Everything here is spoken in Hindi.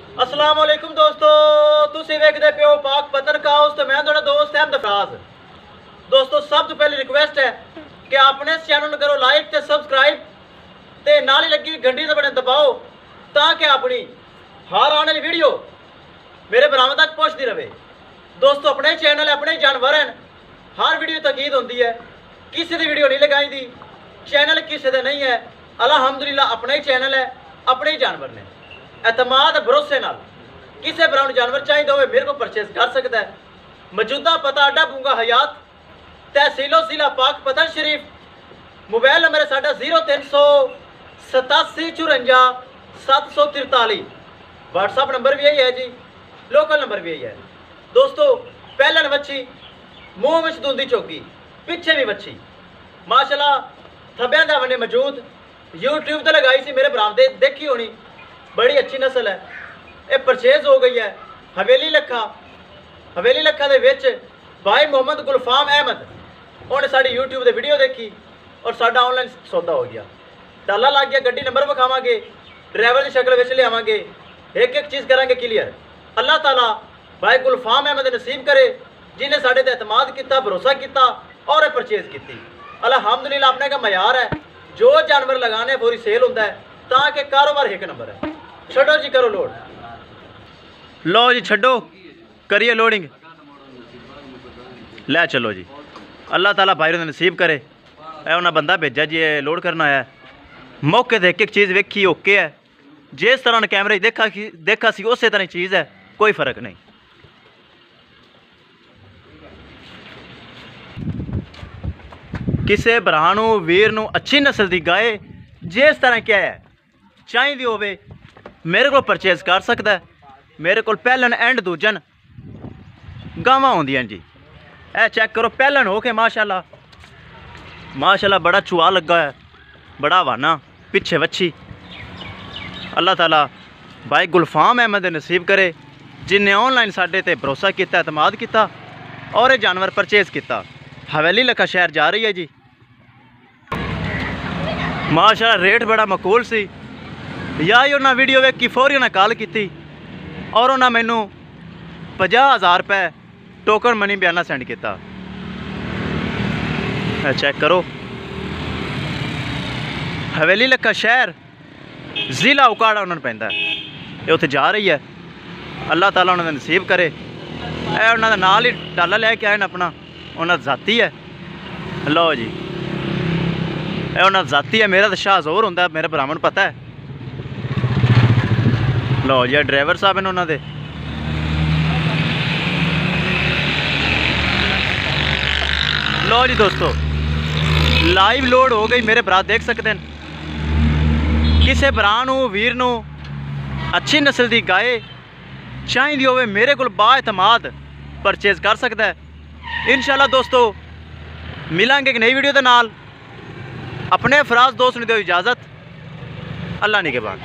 अस्सलाम वालेकुम दोस्तों, तुसी वेखदे पियो पाक पतन हाउस ते मैं तुहाडा दोस्त अहमद फराज। दोस्तों सब तो पहले रिक्वेस्ट है कि अपने इस चैनल करो लाइक ते सब्सक्राइब ते नाल ही लगी घंटी ते बटन दबाओ ताकि अपनी हर आने वाली वीडियो मेरे बरामद तक पहुंचती रहे। दोस्तों अपने चैनल है, अपने जानवर हैं, हर वीडियो तकीद होती है, किसी की वीडियो नहीं लगाई दी, चैनल किसी का नहीं है। अल्हम्दुलिल्लाह अपना ही चैनल है, अपने ही जानवर ने एतमाद भरोसे नाल किसी ब्राउन जानवर चाहिए हो मेरे को परचेज कर सकता है। मौजूदा पता अड्डा बूंगा हयात, तहसीलो जिला पाक पतन शरीफ। मोबाइल नंबर है साडा 038754 व्हाट्सअप नंबर भी यही है जी, लोकल नंबर भी यही है। दोस्तों पहलन वच्छी मुँह में धुंदी चौकी, पिछे भी वच्छी माशाल्लाह थब्या दा बने मौजूद, यूट्यूब तो लगाई सी मेरे बरामदे देखी होनी, बड़ी अच्छी नस्ल है। ये परचेज हो गई है हवेली लखा दे विच भाई मोहम्मद गुलफाम अहमद, उन्हें साड़ी यूट्यूब से वीडियो देखी और साडा ऑनलाइन सौदा हो गया। डाला लग गया, गड्डी नंबर विखावांगे, ड्राइवर की शक्ल विच लियावांगे, एक एक चीज़ करांगे क्लीयर। अल्लाह ताला भाई गुलफाम अहमद नसीब करे जिन्हें साढ़े ते एतमाद किया, भरोसा किया और परचेज की। अल्हम्दुलिल्लाह अपने का मयार है, जो जानवर लगाने पूरी सेल होता है ताकि कारोबार एक नंबर है। छो जी, करो लोड, लो जी छो, करिए लोडिंग, लै चलो जी। अल्लाह ताला भाई ने नसीब करे। उन्हें बंदा भेजा जी लोड करना आया, मौके से एक एक चीज़ वेखी ओके है, जिस तरह कैमरे देखा सी उस तरह चीज़ है, कोई फर्क नहीं। किसी भरा वीर अच्छी नस्ल की गाय जिस तरह क्या है चाहिए होवे मेरे को परचेज कर सकता है। मेरे को पहलन एंड दूजन गावां होंदियां जी, ए चेक करो पहलन हो के माशाल्लाह बड़ा चुआ लगा है, बड़ा हवाना पिछे वच्छी। अल्लाह ताला भाई गुलफाम अहमद नसीब करे जिन्हें ऑनलाइन साडे ते भरोसा किया, एतमाद किया और ये जानवर परचेज किया। हवेली लखा शहर जा रही है जी, माशाल्लाह रेट बड़ा मकूल सी। या ही उन्हें वीडियो वेखी फौरी उन्हें कॉल की और उन्हें मैनू 50,000 रुपये टोकन मनी बयाना सेंड किया। चेक करो हवेली लखा शहर जिला उकाड़ा उन्होंने पैंदा है, ये उत्थे जा रही है। अल्लाह ताला उन्होंने नसीब करे। ए उन्होंने नाल ही डाला लैके आए अपना, उन्होंने जाती है। लो जी ए उन्होंने जाती है, मेरा तो शाह जोर होंदा है, मेरे ब्राह्मण पता है। लो जी ड्राइवर साहब हैं उन्होंने। लो जी दोस्तों लाइव लोड हो गई, मेरे भरा देख सकते हैं। किसी भरा वीर अच्छी नस्ल की गाय चाहिए होवे मेरे को बाएतमाद परचेज कर सकता है। इंशाल्लाह दोस्तों मिलांगे एक नई वीडियो के नाल। अपने फराज दोस्त ने दो इजाज़त, अल्लाह निगहबान।